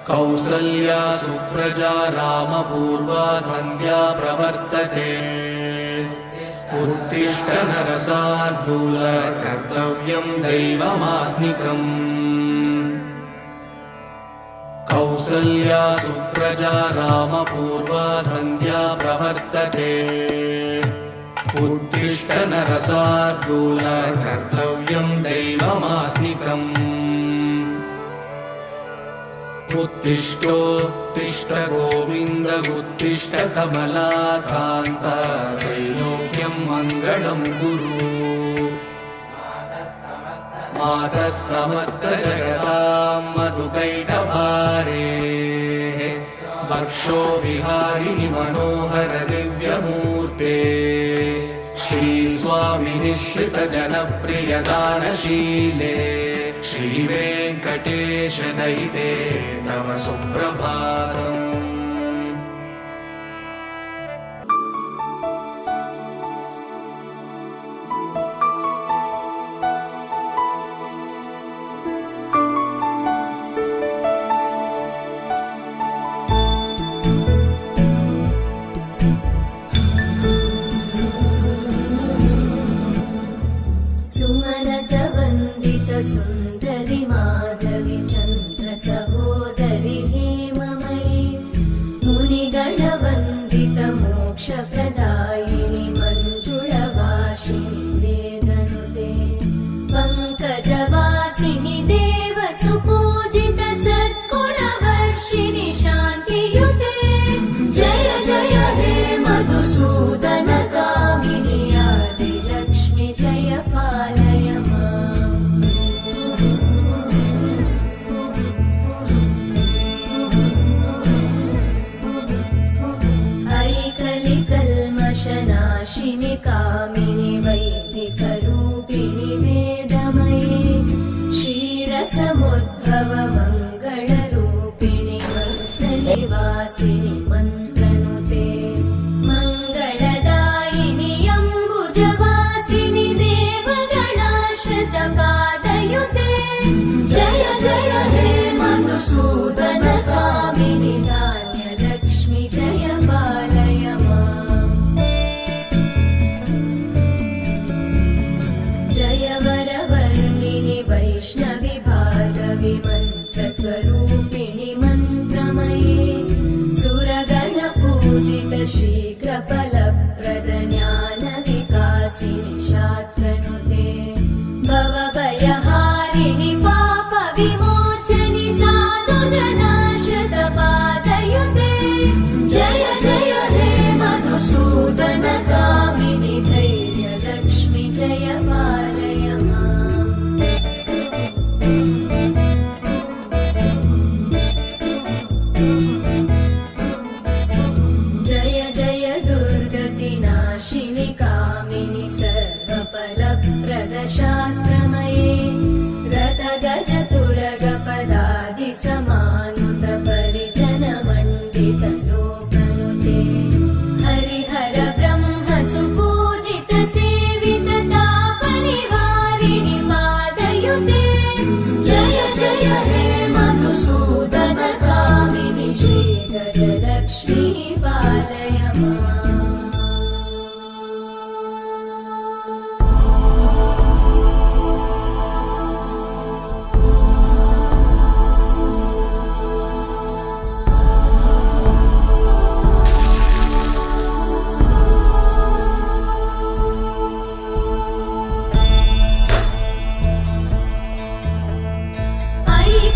कौसल्या सुप्रजा रामपूर्वा सन्ध्या प्रवर्तते उत्तिष्ठ नरशार्दूल कर्तव्यं दैवमात्मिकम् कौसल्या सुप्रजा रामपूर्वा सन्ध्या प्रवर्तते उत्तिष्ठ नरशार्दूल कर्तव्यं दैवमात्मिकम् उत्तिष्ठोत्तिष्ठ गोविन्द उत्तिष्ठ कमलाकान्त त्रैलोक्यं मङ्गलं कुरु मातः समस्तजगतां मधुकैटभारेः वक्षो विहारिणि मनोहर दिव्यमूर्ते श्रीस्वामिनिश्रितजनप्रियदानशीले श्रीवेङ्कटेश दयिते तव सुप्रभातम्। सुन्दरि माधवी चन्द्र सहोदरि हेममयी मुनिगणवन्दित मोक्षप्रदायिनि मञ्जुळवासिनि वेदनुते पङ्कजवासिनि देव सुपूजित सद्गुणवर्षिणि शान्तियुते जय जय हे मधुसूदन कामिनि आदिलक्ष्मि जय पालय नाशिनि कामिनि वैदिकरूपिणि वेदमये क्षीरसमुद्भव मङ्गलरूपिणि मन्त्रनिवासिनि मन्त्रनुते मङ्गलदायिनि अम्बुजवासिनि देवगणाश्रित पादयुते जय जय हे मधुसूदन कामिनि धान्यलक्ष्मि जय पालय वैष्णवि भार्गवि मन्त्रस्वरूपिणि मन्त्रमये सुरगणपूजित शीघ्रफलप्रद ज्ञानविकासिनि शास्त्रनुते भवभयहारिणि पापविमोचनि साधुजनाश्रित पादयुते जय जय हे मधुसूदन कामिनि धैर्यलक्ष्मि जय पालय नाशिनि कामिनि सर्वफलप्रदशास्त्रमये रथगजतुरगपदादि समानुत परिजनमण्डित लोकनुते हरिहर ब्रह्म सुपूजित सेवित तापनिवारिणि पादयुते जय जय हे मधुसूदन कामिनि श्रीगजलक्ष्मी पालय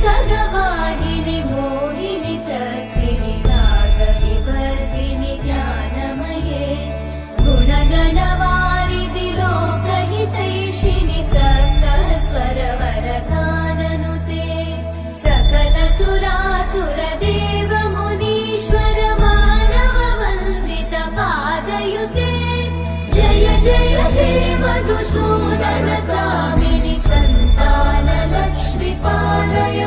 खगवाहिनि मोहिनि चक्रिणि रागविवर्धिनि ज्ञानमये गुणगणवारिधि लोकहितैषिणि सप्तस्वरवरगाननुते सकल सुरासुर देव मुनीश्वर मानव वन्दित पादयुते जय जय हे मधुसूदन कामिनि सन्तान लक्ष्मी पालय